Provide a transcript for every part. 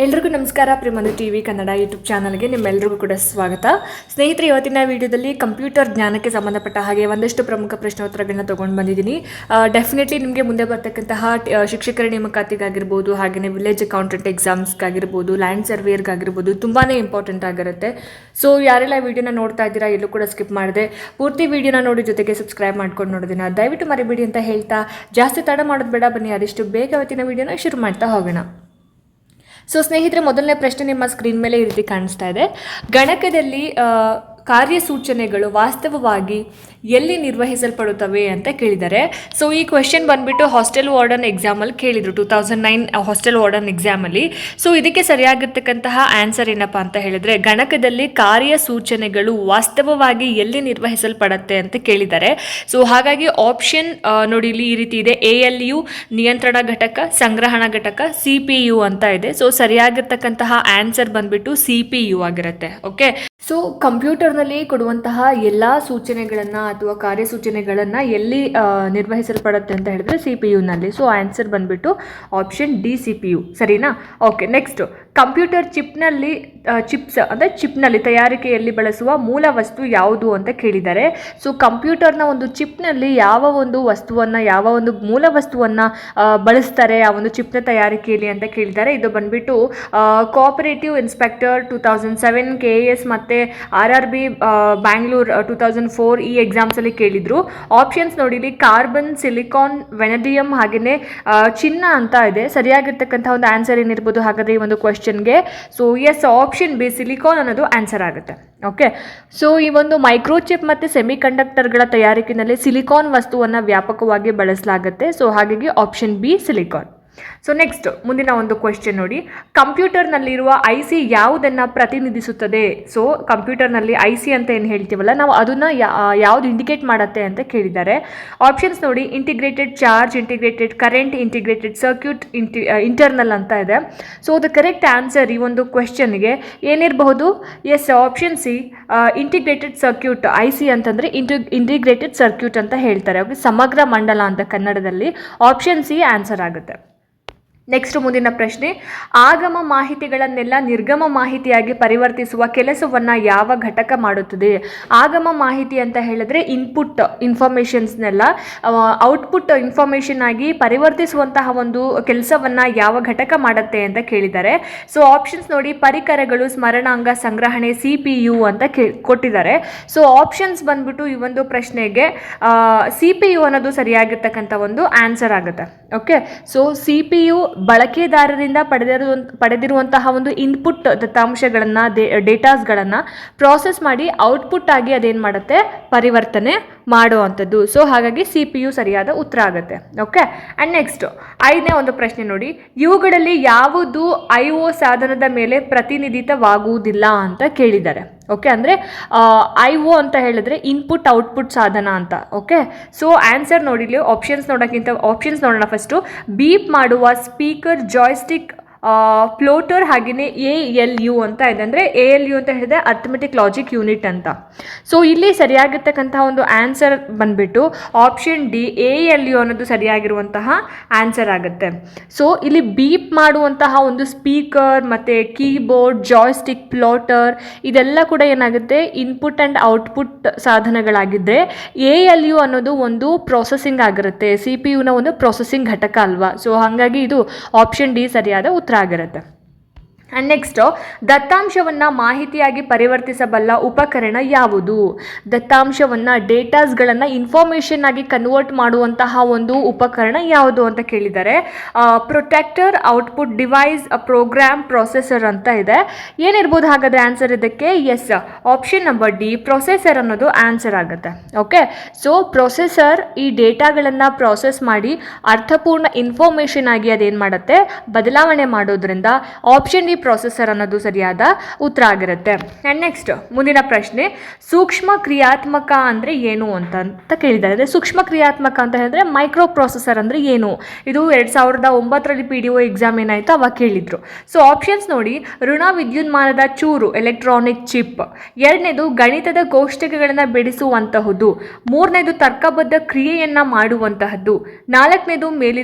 ಎಲ್ರಿಗೂ ನಮಸ್ಕಾರ. ಪ್ರೇಮನು TV Kannada YouTube ಚಾನಲ್ಗೆ ನಿಮ್ಮೆಲ್ಲರಿಗೂ ಕೂಡ ಸ್ವಾಗತ. ಸ್ನೇಹಿತರೆ, ಇವತ್ತಿನ ವಿಡಿಯೋದಲ್ಲಿ ಕಂಪ್ಯೂಟರ್ ಜ್ಞಾನಕ್ಕೆ ಸಂಬಂಧಪಟ್ಟ ಹಾಗೆ ಒಂದಷ್ಟು ಪ್ರಮುಖ ಪ್ರಶ್ನೋತ್ತರಗಳನ್ನ ತೊಗೊಂಡು ಬಂದಿದ್ದೀನಿ. ಡೆಫಿನೆಟ್ಲಿ ನಿಮಗೆ ಮುಂದೆ ಬರ್ತಕ್ಕಂತಹ ಶಿಕ್ಷಕರ ನೇಮಕಾತಿಗಾಗಿರ್ಬೋದು, ಹಾಗೆಯೇ ವಿಲೇಜ್ ಅಕೌಂಟೆಂಟ್ ಎಕ್ಸಾಮ್ಸ್ಗಾಗಿರ್ಬೋದು, ಲ್ಯಾಂಡ್ ಸರ್ವೇರ್ಗಾಗಿರ್ಬೋದು ತುಂಬಾ ಇಂಪಾರ್ಟೆಂಟ್ ಆಗಿರುತ್ತೆ. ಸೊ ಯಾರೆಲ್ಲ ವಿಡಿಯೋನ ನೋಡ್ತಾ ಇದ್ದೀರಾ ಎಲ್ಲೂ ಕೂಡ ಸ್ಕಿಪ್ ಮಾಡಿದೆ ಪೂರ್ತಿ ವಿಡಿಯೋನ ನೋಡಿ, ಜೊತೆಗೆ ಸಬ್ಸ್ಕ್ರೈಬ್ ಮಾಡ್ಕೊಂಡು ನೋಡೋದನ್ನ ದಯವಿಟ್ಟು ಮರಿಬೇಡಿ ಅಂತ ಹೇಳ್ತಾ, ಜಾಸ್ತಿ ತಡ ಮಾಡೋದು ಬೇಡ, ಬನ್ನಿ ಆದಷ್ಟು ಬೇಗ ಇವತ್ತಿನ ವಿಡಿಯೋನ ಶುರು ಮಾಡ್ತಾ ಹೋಗೋಣ. ಸೊ ಸ್ನೇಹಿತರೆ, ಮೊದಲನೇ ಪ್ರಶ್ನೆ ನಿಮ್ಮ ಸ್ಕ್ರೀನ್ ಮೇಲೆ ಈ ರೀತಿ ಕಾಣಿಸ್ತಾ ಇದೆ. ಗಣಕದಲ್ಲಿ ಕಾರ್ಯಸೂಚನೆಗಳು ವಾಸ್ತವವಾಗಿ ಎಲ್ಲಿ ನಿರ್ವಹಿಸಲ್ಪಡುತ್ತವೆ ಅಂತ ಕೇಳಿದ್ದಾರೆ. ಸೊ ಈ ಕ್ವೆಶ್ಚನ್ ಬಂದ್ಬಿಟ್ಟು ಹಾಸ್ಟೆಲ್ ವಾರ್ಡನ್ ಎಕ್ಸಾಮಲ್ಲಿ ಕೇಳಿದರು, 2009 ಹಾಸ್ಟೆಲ್ ವಾರ್ಡನ್ ಎಕ್ಸಾಮಲ್ಲಿ. ಸೊ ಇದಕ್ಕೆ ಸರಿಯಾಗಿರ್ತಕ್ಕಂತಹ ಆನ್ಸರ್ ಏನಪ್ಪ ಅಂತ ಹೇಳಿದ್ರೆ, ಗಣಕದಲ್ಲಿ ಕಾರ್ಯಸೂಚನೆಗಳು ವಾಸ್ತವವಾಗಿ ಎಲ್ಲಿ ನಿರ್ವಹಿಸಲ್ಪಡುತ್ತೆ ಅಂತ ಕೇಳಿದ್ದಾರೆ. ಸೊ ಹಾಗಾಗಿ ಆಪ್ಷನ್ ನೋಡಿ ಇಲ್ಲಿ ಈ ರೀತಿ ಇದೆ. ALU ನಿಯಂತ್ರಣ ಘಟಕ, ಸಂಗ್ರಹಣಾ ಘಟಕ, CPU ಅಂತ ಇದೆ. ಸೊ ಸರಿಯಾಗಿರ್ತಕ್ಕಂತಹ ಆನ್ಸರ್ ಬಂದ್ಬಿಟ್ಟು CPU ಆಗಿರುತ್ತೆ. ಓಕೆ, ಸೊ ಕಂಪ್ಯೂಟರ್ನಲ್ಲಿ ಕೊಡುವಂತಹ ಎಲ್ಲ ಸೂಚನೆಗಳನ್ನು ಅಥವಾ ಕಾರ್ಯಸೂಚನೆಗಳನ್ನು ಎಲ್ಲಿ ನಿರ್ವಹಿಸಲ್ಪಡುತ್ತೆ ಅಂತ ಹೇಳಿದ್ರೆ CPU-ನಲ್ಲಿ. ಸೊ ಆನ್ಸರ್ ಬಂದ್ಬಿಟ್ಟು ಆಪ್ಷನ್ ಡಿ, CPU. ಸರಿನಾ? ಓಕೆ, ನೆಕ್ಸ್ಟ್, ಕಂಪ್ಯೂಟರ್ ಚಿಪ್ನಲ್ಲಿ ತಯಾರಿಕೆಯಲ್ಲಿ ಬಳಸುವ ಮೂಲ ವಸ್ತು ಯಾವುದು ಅಂತ ಕೇಳಿದ್ದಾರೆ. ಸೊ ಕಂಪ್ಯೂಟರ್ನ ಒಂದು ಚಿಪ್ನಲ್ಲಿ ಯಾವ ಒಂದು ವಸ್ತುವನ್ನು, ಯಾವ ಒಂದು ಮೂಲ ವಸ್ತುವನ್ನು ಬಳಸ್ತಾರೆ ಆ ಒಂದು ಚಿಪ್ನ ತಯಾರಿಕೆಯಲ್ಲಿ ಅಂತ ಕೇಳಿದ್ದಾರೆ. ಇದು ಬಂದ್ಬಿಟ್ಟು ಕೋಆಪರೇಟಿವ್ ಇನ್ಸ್ಪೆಕ್ಟರ್ 2007, KAS ಮತ್ತು RRB ಬ್ಯಾಂಗ್ಳೂರ್ 2004 ಈ ಎಕ್ಸಾಮ್ಸಲ್ಲಿ ಕೇಳಿದರು. ಆಪ್ಷನ್ಸ್ ನೋಡಿ ಇಲ್ಲಿ ಕಾರ್ಬನ್, ಸಿಲಿಕಾನ್, ವೆನಡಿಯಮ್ ಹಾಗೆಯೇ ಚಿನ್ನ ಅಂತ ಇದೆ. ಸರಿಯಾಗಿರ್ತಕ್ಕಂಥ ಒಂದು ಆನ್ಸರ್ ಏನಿರ್ಬೋದು ಹಾಗಾದರೆ ಈ ಒಂದು ಕ್ವೆಶ್ಚನ್ಗೆ? So yes, option B silicon ಅನ್ನೋದು ಆನ್ಸರ್ ಆಗುತ್ತೆ. ಓಕೆ, ಸೊ ಈ ಒಂದು ಮೈಕ್ರೋಚಿಪ್ ಮತ್ತು ಸೆಮಿ ಕಂಡಕ್ಟರ್ಗಳ ತಯಾರಿಕೆಯಲ್ಲಿ ಸಿಲಿಕಾನ್ ವಸ್ತುವನ್ನು ವ್ಯಾಪಕವಾಗಿ ಬಳಸಲಾಗುತ್ತೆ. ಸೊ ಹಾಗಾಗಿ option B silicon. So next, ಮುಂದಿನ ಒಂದು ಕ್ವೆಶ್ಚನ್ ನೋಡಿ. ಕಂಪ್ಯೂಟರ್ನಲ್ಲಿರುವ IC ಯಾವುದನ್ನು ಪ್ರತಿನಿಧಿಸುತ್ತದೆ? ಸೊ ಕಂಪ್ಯೂಟರ್ನಲ್ಲಿ IC ಅಂತ ಏನು ಹೇಳ್ತೀವಲ್ಲ ನಾವು, ಅದನ್ನು ಯಾವುದು ಇಂಡಿಕೇಟ್ ಮಾಡುತ್ತೆ ಅಂತ ಕೇಳಿದ್ದಾರೆ. ಆಪ್ಷನ್ಸ್ ನೋಡಿ, integrated charge, integrated current, integrated circuit, internal ಅಂತ ಇದೆ. ಸೊ ದ ಕರೆಕ್ಟ್ ಆನ್ಸರ್ ಈ ಒಂದು ಕ್ವೆಶ್ಚನ್ಗೆ ಏನಿರಬಹುದು? Yes, option C, integrated circuit. IC ಅಂತಂದರೆ ಇಂಟಿಗ್ರೇಟೆಡ್ ಸರ್ಕ್ಯೂಟ್ ಅಂತ ಹೇಳ್ತಾರೆ. ಓಕೆ, ಸಮಗ್ರ ಮಂಡಲ ಅಂತ ಕನ್ನಡದಲ್ಲಿ. ಆಪ್ಷನ್ ಸಿ ಆನ್ಸರ್ ಆಗುತ್ತೆ. ನೆಕ್ಸ್ಟ್, ಮುಂದಿನ ಪ್ರಶ್ನೆ, ಆಗಮ ಮಾಹಿತಿಗಳನ್ನೆಲ್ಲ ನಿರ್ಗಮ ಮಾಹಿತಿಯಾಗಿ ಪರಿವರ್ತಿಸುವ ಕೆಲಸವನ್ನು ಯಾವ ಘಟಕ ಮಾಡುತ್ತದೆ? ಆಗಮ ಮಾಹಿತಿ ಅಂತ ಹೇಳಿದ್ರೆ ಇನ್ಪುಟ್ ಇನ್ಫಾರ್ಮೇಷನ್ಸ್ನೆಲ್ಲ ಔಟ್ಪುಟ್ ಇನ್ಫಾರ್ಮೇಷನ್ ಆಗಿ ಪರಿವರ್ತಿಸುವಂತಹ ಒಂದು ಕೆಲಸವನ್ನು ಯಾವ ಘಟಕ ಮಾಡುತ್ತೆ ಅಂತ ಕೇಳಿದ್ದಾರೆ. ಸೊ ಆಪ್ಷನ್ಸ್ ನೋಡಿ, ಪರಿಕರಗಳು, ಸ್ಮರಣಾಂಗ, ಸಂಗ್ರಹಣೆ, CPU ಅಂತ ಕೊಟ್ಟಿದ್ದಾರೆ. ಸೊ ಆಪ್ಷನ್ಸ್ ಬಂದ್ಬಿಟ್ಟು ಈ ಒಂದು ಪ್ರಶ್ನೆಗೆ CPU ಅನ್ನೋದು ಸರಿಯಾಗಿರ್ತಕ್ಕಂಥ ಒಂದು ಆನ್ಸರ್ ಆಗುತ್ತೆ. ಓಕೆ, ಸೊ CPU ಬಳಕೆದಾರರಿಂದ ಪಡೆದಿರುವಂತಹ ಒಂದು ಇನ್ಪುಟ್ ದತ್ತಾಂಶಗಳನ್ನು, ಡೇಟಾಸ್ಗಳನ್ನು ಪ್ರಾಸೆಸ್ ಮಾಡಿ ಔಟ್ಪುಟ್ ಆಗಿ ಅದೇನು ಮಾಡುತ್ತೆ? ಪರಿವರ್ತನೆ ಮಾಡುವಂಥದ್ದು. ಸೊ ಹಾಗಾಗಿ CPU ಸರಿಯಾದ ಉತ್ತರ ಆಗುತ್ತೆ. ಓಕೆ, ಆ್ಯಂಡ್ ನೆಕ್ಸ್ಟ್, 5ನೇ ಒಂದು ಪ್ರಶ್ನೆ ನೋಡಿ. ಇವುಗಳಲ್ಲಿ ಯಾವುದು IO ಸಾಧನದ ಮೇಲೆ ಪ್ರತಿನಿಧಿತವಾಗುವುದಿಲ್ಲ ಅಂತ ಕೇಳಿದ್ದಾರೆ. ಓಕೆ, ಅಂದರೆ IO ಅಂತ ಹೇಳಿದ್ರೆ ಇನ್ಪುಟ್ ಔಟ್ಪುಟ್ ಸಾಧನ ಅಂತ. ಓಕೆ, ಸೊ ಆನ್ಸರ್ ನೋಡಿಲಿ ಆಪ್ಷನ್ಸ್ ನೋಡೋಣ. ಫಸ್ಟು, ಬೀಪ್ ಮಾಡುವ ಸ್ಪೀಕರ್, ಜಾಯ್ಸ್ಟಿಕ್, ಫ್ಲೋಟರ್ ಹಾಗೆಯೇ ALU ಅಂತ ಇದೆ. ಅಂದರೆ ALU ಅಂತ ಹೇಳಿದ್ರೆ ಅರ್ಥಮೆಟಿಕ್ ಲಾಜಿಕ್ ಯೂನಿಟ್ ಅಂತ. ಸೊ ಇಲ್ಲಿ ಸರಿಯಾಗಿರ್ತಕ್ಕಂತಹ ಒಂದು ಆನ್ಸರ್ ಬಂದ್ಬಿಟ್ಟು ಆಪ್ಷನ್ ಡಿ, ALU ಅನ್ನೋದು ಸರಿಯಾಗಿರುವಂತಹ ಆನ್ಸರ್ ಆಗುತ್ತೆ. ಸೊ ಇಲ್ಲಿ ಬೀಪ್ ಮಾಡುವಂತಹ ಒಂದು ಸ್ಪೀಕರ್ ಮತ್ತು ಕೀಬೋರ್ಡ್, ಜಾಯ್ಸ್ಟಿಕ್, ಫ್ಲೋಟರ್ ಇದೆಲ್ಲ ಕೂಡ ಏನಾಗುತ್ತೆ? ಇನ್ಪುಟ್ ಆ್ಯಂಡ್ ಔಟ್ಪುಟ್ ಸಾಧನಗಳಾಗಿದ್ದರೆ ALU ಅನ್ನೋದು ಒಂದು ಪ್ರೊಸೆಸಿಂಗ್ ಆಗಿರುತ್ತೆ. CPU-ನ ಒಂದು ಪ್ರೊಸೆಸಿಂಗ್ ಘಟಕ ಅಲ್ವಾ? ಸೊ ಹಾಗಾಗಿ ಇದು ಆಪ್ಷನ್ ಡಿ ಸರಿಯಾದ ಉತ್ತರ ಆಗಿರುತ್ತೆ. ಆ್ಯಂಡ್ ನೆಕ್ಸ್ಟು, ದತ್ತಾಂಶವನ್ನು ಮಾಹಿತಿಯಾಗಿ ಪರಿವರ್ತಿಸಬಲ್ಲ ಉಪಕರಣ ಯಾವುದು? ದತ್ತಾಂಶವನ್ನು, ಡೇಟಾಸ್ಗಳನ್ನು ಇನ್ಫಾರ್ಮೇಷನ್ ಆಗಿ ಕನ್ವರ್ಟ್ ಮಾಡುವಂತಹ ಒಂದು ಉಪಕರಣ ಯಾವುದು ಅಂತ ಕೇಳಿದ್ದಾರೆ. Protector, output device, program, processor ಅಂತ ಇದೆ. ಏನಿರ್ಬೋದು ಹಾಗಾದರೆ ಆನ್ಸರ್ ಇದಕ್ಕೆ? Yes, option number D, processor ಅನ್ನೋದು ಆನ್ಸರ್ ಆಗುತ್ತೆ. ಓಕೆ, ಸೊ ಪ್ರೊಸೆಸರ್ ಈ ಡೇಟಾಗಳನ್ನು ಪ್ರಾಸೆಸ್ ಮಾಡಿ ಅರ್ಥಪೂರ್ಣ ಇನ್ಫಾರ್ಮೇಷನ್ ಆಗಿ ಅದೇನು ಮಾಡುತ್ತೆ? ಬದಲಾವಣೆ ಮಾಡೋದ್ರಿಂದ ಆಪ್ಷನ್ ಡಿ ಪ್ರೊಸೆಸರ್ ಅನ್ನೋದು ಸರಿಯಾದ ಉತ್ತರ ಆಗಿರುತ್ತೆ. ಆ್ಯಂಡ್ ನೆಕ್ಸ್ಟ್, ಮುಂದಿನ ಪ್ರಶ್ನೆ, ಸೂಕ್ಷ್ಮ ಕ್ರಿಯಾತ್ಮಕ ಅಂದರೆ ಏನು ಅಂತ ಕೇಳಿದ್ದಾರೆ. ಅಂದರೆ ಸೂಕ್ಷ್ಮ ಕ್ರಿಯಾತ್ಮಕ ಅಂತ ಹೇಳಿದ್ರೆ ಮೈಕ್ರೋ ಪ್ರೊಸೆಸರ್ ಅಂದರೆ ಏನು? ಇದು 2009ರಲ್ಲಿ PDO ಎಕ್ಸಾಮ್ ಏನಾಯಿತು ಅವಾಗ ಕೇಳಿದರು. ಸೊ ಆಪ್ಷನ್ಸ್ ನೋಡಿ, ಋಣ ವಿದ್ಯುನ್ಮಾನದ ಚೂರು, ಎಲೆಕ್ಟ್ರಾನಿಕ್ ಚಿಪ್. 2ನೇದು ಗಣಿತದ ಕೋಷ್ಟಕಗಳನ್ನು ಬಿಡಿಸುವಂತಹದ್ದು. 3ನೇದು ತರ್ಕಬದ್ಧ ಕ್ರಿಯೆಯನ್ನು ಮಾಡುವಂತಹದ್ದು. 4ನೇದು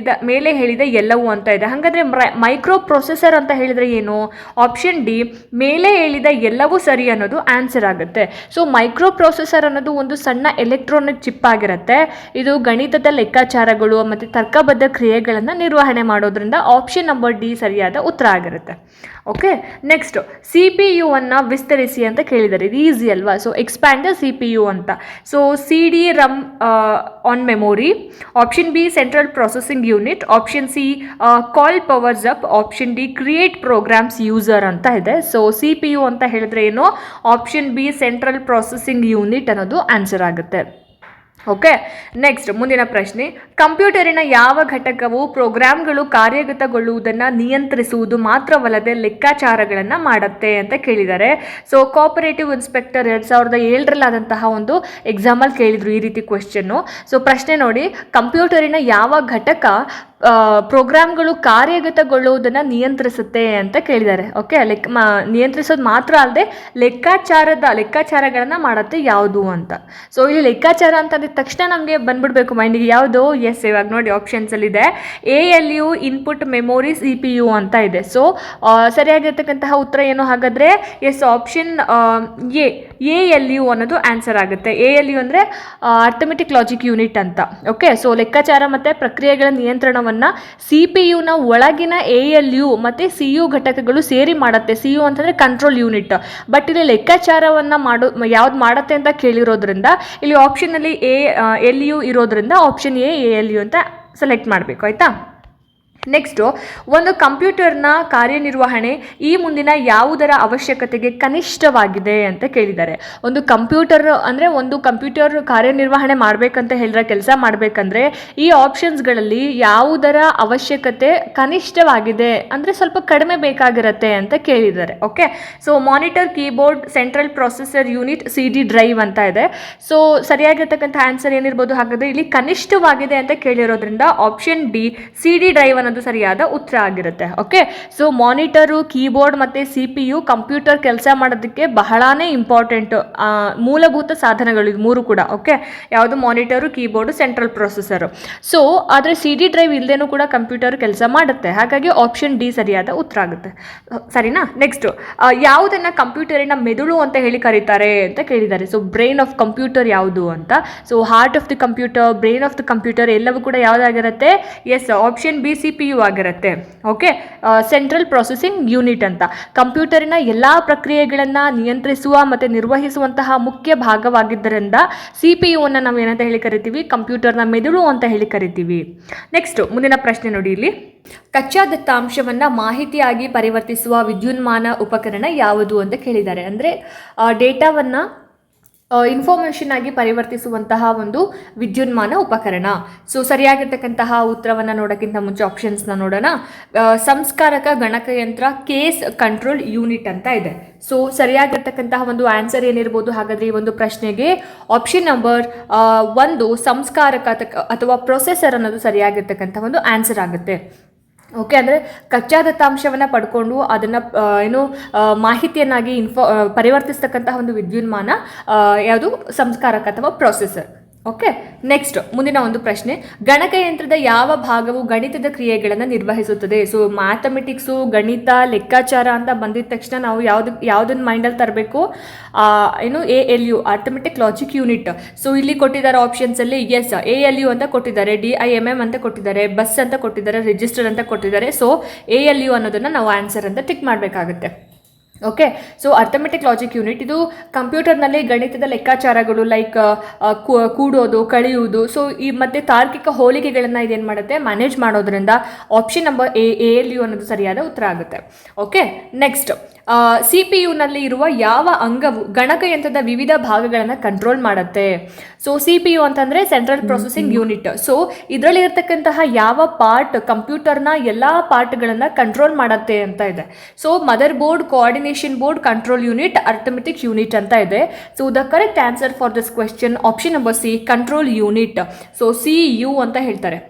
ಮೇಲೆ ಹೇಳಿದ ಎಲ್ಲವೂ ಅಂತ ಇದೆ. ಹಾಗಾದರೆ ಮೈಕ್ರೋ ಪ್ರೊಸೆಸರ್ ಅಂತ ಹೇಳಿದರೆ ಏನು? ಆಪ್ಷನ್ ಡಿ ಮೇಲೆ ಹೇಳಿದ ಎಲ್ಲವೂ ಸರಿ ಅನ್ನೋದು ಆನ್ಸರ್ ಆಗುತ್ತೆ. ಸೊ ಮೈಕ್ರೋ ಪ್ರೊಸೆಸರ್ ಅನ್ನೋದು ಒಂದು ಸಣ್ಣ ಎಲೆಕ್ಟ್ರಾನಿಕ್ ಚಿಪ್ ಆಗಿರುತ್ತೆ. ಇದು ಗಣಿತದ ಲೆಕ್ಕಾಚಾರಗಳು ಮತ್ತು ತರ್ಕಬದ್ಧ ಕ್ರಿಯೆಗಳನ್ನು ನಿರ್ವಹಣೆ ಮಾಡೋದ್ರಿಂದ ಆಪ್ಷನ್ ನಂಬರ್ ಡಿ ಸರಿಯಾದ ಉತ್ತರ ಆಗಿರುತ್ತೆ. ಓಕೆ, ನೆಕ್ಸ್ಟ್ CPU ಅನ್ನು ವಿಸ್ತರಿಸಿ ಅಂತ ಕೇಳಿದ್ದಾರೆ. ಇದು ಈಸಿ ಅಲ್ವಾ? ಸೊ ಎಕ್ಸ್ಪ್ಯಾಂಡ್ ದ CPU ಅಂತ. So CD RAM on memory, option B central processing unit, option C call powers up, option D create programs user ಅಂತ ಇದೆ. ಸೊ CPU ಅಂತ ಹೇಳಿದ್ರೆ ಏನು? Option B central processing unit ಅನ್ನೋದು answer ಆಗುತ್ತೆ. Okay, next ಮುಂದಿನ ಪ್ರಶ್ನೆ. ಕಂಪ್ಯೂಟರಿನ ಯಾವ ಘಟಕವು ಪ್ರೋಗ್ರಾಮ್ಗಳು ಕಾರ್ಯಗತಗೊಳ್ಳುವುದನ್ನು ನಿಯಂತ್ರಿಸುವುದು ಮಾತ್ರವಲ್ಲದೆ ಲೆಕ್ಕಾಚಾರಗಳನ್ನು ಮಾಡುತ್ತೆ ಅಂತ ಕೇಳಿದ್ದಾರೆ. ಸೊ ಕೋಆಪರೇಟಿವ್ ಇನ್ಸ್ಪೆಕ್ಟರ್ 2007 ಆದಂತಹ ಒಂದು ಎಕ್ಸಾಮಲ್ಲಿ ಕೇಳಿದರು ಈ ರೀತಿ ಕ್ವೆಶ್ಚನ್ನು. ಸೊ ಪ್ರಶ್ನೆ ನೋಡಿ, ಕಂಪ್ಯೂಟರಿನ ಯಾವ ಘಟಕ ಪ್ರೋಗ್ರಾಮ್ಗಳು ಕಾರ್ಯಗತಗೊಳ್ಳುವುದನ್ನು ನಿಯಂತ್ರಿಸುತ್ತೆ ಅಂತ ಕೇಳಿದ್ದಾರೆ. ಓಕೆ, ನಿಯಂತ್ರಿಸೋದು ಮಾತ್ರ ಅಲ್ಲದೆ ಲೆಕ್ಕಾಚಾರಗಳನ್ನು ಮಾಡುತ್ತೆ ಯಾವುದು ಅಂತ. ಸೊ ಇಲ್ಲಿ ಲೆಕ್ಕಾಚಾರ ಅಂತಂದಿದ ತಕ್ಷಣ ನಮಗೆ ಬಂದ್ಬಿಡ್ಬೇಕು ಮೈಂಡಿಗೆ ಯಾವುದು? ಎಸ್, ಇವಾಗ ನೋಡಿ ಆಪ್ಷನ್ಸಲ್ಲಿದೆ ALU ಇನ್ಪುಟ್ ಮೆಮೊರಿ CPU ಅಂತ ಇದೆ. ಸೊ ಸರಿಯಾಗಿರ್ತಕ್ಕಂತಹ ಉತ್ತರ ಏನು ಹಾಗಾದರೆ? ಎಸ್, ಆಪ್ಷನ್ ಎ ALU ಅನ್ನೋದು ಆನ್ಸರ್ ಆಗುತ್ತೆ. ALU ಅಂದರೆ ಅರ್ಥಮೆಟಿಕ್ ಲಾಜಿಕ್ ಯೂನಿಟ್ ಅಂತ. ಓಕೆ, ಸೊ ಲೆಕ್ಕಾಚಾರ ಮತ್ತು ಪ್ರಕ್ರಿಯೆಗಳ ನಿಯಂತ್ರಣವನ್ನು CPU-ನ ಒಳಗಿನ ALU ಮತ್ತು CU ಘಟಕಗಳು ಸೇರಿ ಮಾಡುತ್ತೆ. CU ಅಂತಂದರೆ ಕಂಟ್ರೋಲ್ ಯೂನಿಟ್. ಬಟ್ ಇಲ್ಲಿ ಲೆಕ್ಕಾಚಾರವನ್ನು ಯಾವ್ದು ಮಾಡುತ್ತೆ ಅಂತ ಕೇಳಿರೋದ್ರಿಂದ ಇಲ್ಲಿ ಆಪ್ಷನಲ್ಲಿ ALU ಇರೋದ್ರಿಂದ ಆಪ್ಷನ್ ಎ ALU ಅಂತ ಸೆಲೆಕ್ಟ್ ಮಾಡಬೇಕು. ಆಯಿತಾ? ನೆಕ್ಸ್ಟು, ಒಂದು ಕಂಪ್ಯೂಟರ್ನ ಕಾರ್ಯನಿರ್ವಹಣೆ ಈ ಮುಂದಿನ ಯಾವುದರ ಅವಶ್ಯಕತೆಗೆ ಕನಿಷ್ಠವಾಗಿದೆ ಅಂತ ಕೇಳಿದ್ದಾರೆ. ಒಂದು ಕಂಪ್ಯೂಟರ್ ಕಾರ್ಯನಿರ್ವಹಣೆ ಮಾಡಬೇಕಂತ ಹೇಳಿದ್ರೆ, ಕೆಲಸ ಮಾಡಬೇಕಂದ್ರೆ ಈ ಆಪ್ಷನ್ಸ್ಗಳಲ್ಲಿ ಯಾವುದರ ಅವಶ್ಯಕತೆ ಕನಿಷ್ಠವಾಗಿದೆ ಅಂದರೆ ಸ್ವಲ್ಪ ಕಡಿಮೆ ಬೇಕಾಗಿರುತ್ತೆ ಅಂತ ಕೇಳಿದ್ದಾರೆ. Okay, so monitor, keyboard, central processor unit, CD drive ಅಂತ ಇದೆ. ಸೊ ಸರಿಯಾಗಿರ್ತಕ್ಕಂಥ ಆನ್ಸರ್ ಏನಿರ್ಬೋದು ಹಾಗಾದರೆ? ಇಲ್ಲಿ ಕನಿಷ್ಠವಾಗಿದೆ ಅಂತ ಕೇಳಿರೋದ್ರಿಂದ ಆಪ್ಷನ್ ಡಿ CD ಡ್ರೈವ್ ಅನ್ನೋದು ಸರಿಯಾದ ಉತ್ತರ ಆಗಿರುತ್ತೆ. ಓಕೆ, ಸೊ ಮಾನಿಟರು, ಕೀಬೋರ್ಡ್ ಮತ್ತು CPU ಕಂಪ್ಯೂಟರ್ ಕೆಲಸ ಮಾಡೋದಕ್ಕೆ ಬಹಳಾನೇ ಇಂಪಾರ್ಟೆಂಟ್ ಮೂಲಭೂತ ಸಾಧನಗಳು ಇದು ಮೂರು ಕೂಡ. ಓಕೆ, ಯಾವುದು? Monitor, keyboard, central processor. So ಆದರೆ CD ಡ್ರೈವ್ ಇಲ್ಲದೇನೂ ಕೂಡ ಕಂಪ್ಯೂಟರ್ ಕೆಲಸ ಮಾಡುತ್ತೆ. ಹಾಗಾಗಿ ಆಪ್ಷನ್ ಡಿ ಸರಿಯಾದ ಉತ್ತರ ಆಗುತ್ತೆ. ಸರಿನಾ? ನೆಕ್ಸ್ಟು, ಯಾವುದನ್ನು ಕಂಪ್ಯೂಟರಿನ ಮೆದುಳು ಅಂತ ಹೇಳಿ ಕರೀತಾರೆ ಅಂತ ಕೇಳಿದ್ದಾರೆ. ಸೊ ಬ್ರೈನ್ ಆಫ್ ಕಂಪ್ಯೂಟರ್ ಯಾವುದು ಅಂತ. So heart of the computer, brain of the computer ಎಲ್ಲವೂ ಕೂಡ ಯಾವುದಾಗಿರುತ್ತೆ? ಎಸ್, ಆಪ್ಷನ್ ಬಿ CPU ಆಗಿರುತ್ತೆ. ಓಕೆ, ಸೆಂಟ್ರಲ್ ಪ್ರೊಸೆಸಿಂಗ್ ಯೂನಿಟ್ ಅಂತ. ಕಂಪ್ಯೂಟರಿನ ಎಲ್ಲ ಪ್ರಕ್ರಿಯೆಗಳನ್ನು ನಿಯಂತ್ರಿಸುವ ಮತ್ತು ನಿರ್ವಹಿಸುವಂತಹ ಮುಖ್ಯ ಭಾಗವಾಗಿದ್ದರಿಂದ CPU-ವನ್ನು ನಾವು ಏನಂತ ಹೇಳಿ ಕರಿತೀವಿ? ಕಂಪ್ಯೂಟರ್ನ ಮೆದುಳು ಅಂತ ಹೇಳಿ ಕರಿತೀವಿ. ನೆಕ್ಸ್ಟ್ ಮುಂದಿನ ಪ್ರಶ್ನೆ ನೋಡಿ. ಇಲ್ಲಿ ಕಚ್ಚಾ ದತ್ತಾಂಶವನ್ನು ಮಾಹಿತಿಯಾಗಿ ಪರಿವರ್ತಿಸುವ ವಿದ್ಯುನ್ಮಾನ ಉಪಕರಣ ಯಾವುದು ಅಂತ ಕೇಳಿದ್ದಾರೆ. ಅಂದರೆ ಡೇಟಾವನ್ನು ಇನ್ಫಾರ್ಮೇಷನ್ ಆಗಿ ಪರಿವರ್ತಿಸುವಂತಹ ಒಂದು ವಿದ್ಯುನ್ಮಾನ ಉಪಕರಣ. ಸೊ ಸರಿಯಾಗಿರ್ತಕ್ಕಂತಹ ಉತ್ತರವನ್ನು ನೋಡೋಕ್ಕಿಂತ ಮುಂಚೆ ಆಪ್ಷನ್ಸ್ನ ನೋಡೋಣ. ಸಂಸ್ಕಾರಕ ಗಣಕಯಂತ್ರ, ಕೇಸ್ ಕಂಟ್ರೋಲ್ ಯೂನಿಟ್ ಅಂತ ಇದೆ. ಸೊ ಸರಿಯಾಗಿರ್ತಕ್ಕಂತಹ ಒಂದು ಆನ್ಸರ್ ಏನಿರ್ಬೋದು ಹಾಗಾದರೆ ಈ ಒಂದು ಪ್ರಶ್ನೆಗೆ? ಆಪ್ಷನ್ ನಂಬರ್ 1 ಸಂಸ್ಕಾರಕ ಅಥವಾ ಪ್ರೊಸೆಸರ್ ಅನ್ನೋದು ಸರಿಯಾಗಿರ್ತಕ್ಕಂಥ ಒಂದು ಆನ್ಸರ್ ಆಗುತ್ತೆ. ಓಕೆ, ಅಂದರೆ ಕಚ್ಚಾ ದತ್ತಾಂಶವನ್ನು ಪಡ್ಕೊಂಡು ಅದನ್ನು ಮಾಹಿತಿಯನ್ನಾಗಿ ಪರಿವರ್ತಿಸ್ತಕ್ಕಂತಹ ಒಂದು ವಿದ್ಯುನ್ಮಾನ ಯಾವುದು? ಸಂಸ್ಕಾರಕ ಅಥವಾ ಪ್ರೊಸೆಸರ್. ಓಕೆ, ನೆಕ್ಸ್ಟ್ ಮುಂದಿನ ಒಂದು ಪ್ರಶ್ನೆ. ಗಣಕಯಂತ್ರದ ಯಾವ ಭಾಗವು ಗಣಿತದ ಕ್ರಿಯೆಗಳನ್ನು ನಿರ್ವಹಿಸುತ್ತದೆ? ಸೊ ಮ್ಯಾಥಮೆಟಿಕ್ಸು, ಗಣಿತ, ಲೆಕ್ಕಾಚಾರ ಅಂತ ಬಂದಿದ ತಕ್ಷಣ ನಾವು ಯಾವುದನ್ನು ಮೈಂಡಲ್ಲಿ ತರಬೇಕು? ALU arithmetic logic unit. So ಇಲ್ಲಿ ಕೊಟ್ಟಿದ್ದಾರೆ ಆಪ್ಷನ್ಸಲ್ಲಿ. ಎಸ್, ALU ಅಂತ ಕೊಟ್ಟಿದ್ದಾರೆ, DIMM ಅಂತ ಕೊಟ್ಟಿದ್ದಾರೆ, ಬಸ್ ಅಂತ ಕೊಟ್ಟಿದ್ದಾರೆ, ರಿಜಿಸ್ಟರ್ ಅಂತ ಕೊಟ್ಟಿದ್ದಾರೆ. ಸೊ ALU ಅನ್ನೋದನ್ನು ನಾವು ಆನ್ಸರ್ ಅಂತ ಟಿಕ್ ಮಾಡಬೇಕಾಗುತ್ತೆ. Okay, so arithmetic logic unit ಇದು ಕಂಪ್ಯೂಟರ್ನಲ್ಲಿ ಗಣಿತದ ಲೆಕ್ಕಾಚಾರಗಳು ಲೈಕ್ ಕೂಡೋದು, ಕಳೆಯುವುದು, ಸೊ ಈ ಮತ್ತು ತಾರ್ಕಿಕ ಹೋಲಿಕೆಗಳನ್ನು ಇದೇನು ಮಾಡುತ್ತೆ? ಮ್ಯಾನೇಜ್ ಮಾಡೋದ್ರಿಂದ ಆಪ್ಷನ್ ನಂಬರ್ ALU ಅನ್ನೋದು ಸರಿಯಾದ ಉತ್ತರ ಆಗುತ್ತೆ. ಓಕೆ, ನೆಕ್ಸ್ಟ್ CPU-ನಲ್ಲಿ ಇರುವ ಯಾವ ಅಂಗವು ಗಣಕಯಂತ್ರದ ವಿವಿಧ ಭಾಗಗಳನ್ನು ಕಂಟ್ರೋಲ್ ಮಾಡುತ್ತೆ? ಸೊ CPU ಅಂತಂದರೆ ಸೆಂಟ್ರಲ್ ಪ್ರೊಸೆಸಿಂಗ್ ಯೂನಿಟ್. ಸೊ ಇದರಲ್ಲಿರ್ತಕ್ಕಂತಹ ಯಾವ ಪಾರ್ಟ್ ಕಂಪ್ಯೂಟರ್ನ ಎಲ್ಲ ಪಾರ್ಟ್ಗಳನ್ನು ಕಂಟ್ರೋಲ್ ಮಾಡುತ್ತೆ ಅಂತ ಇದೆ. So mother board, coordination board, control unit, arithmetic unit ಅಂತ ಇದೆ. So the correct answer for this question option number C, control unit. So CU ಅಂತ ಹೇಳ್ತಾರೆ.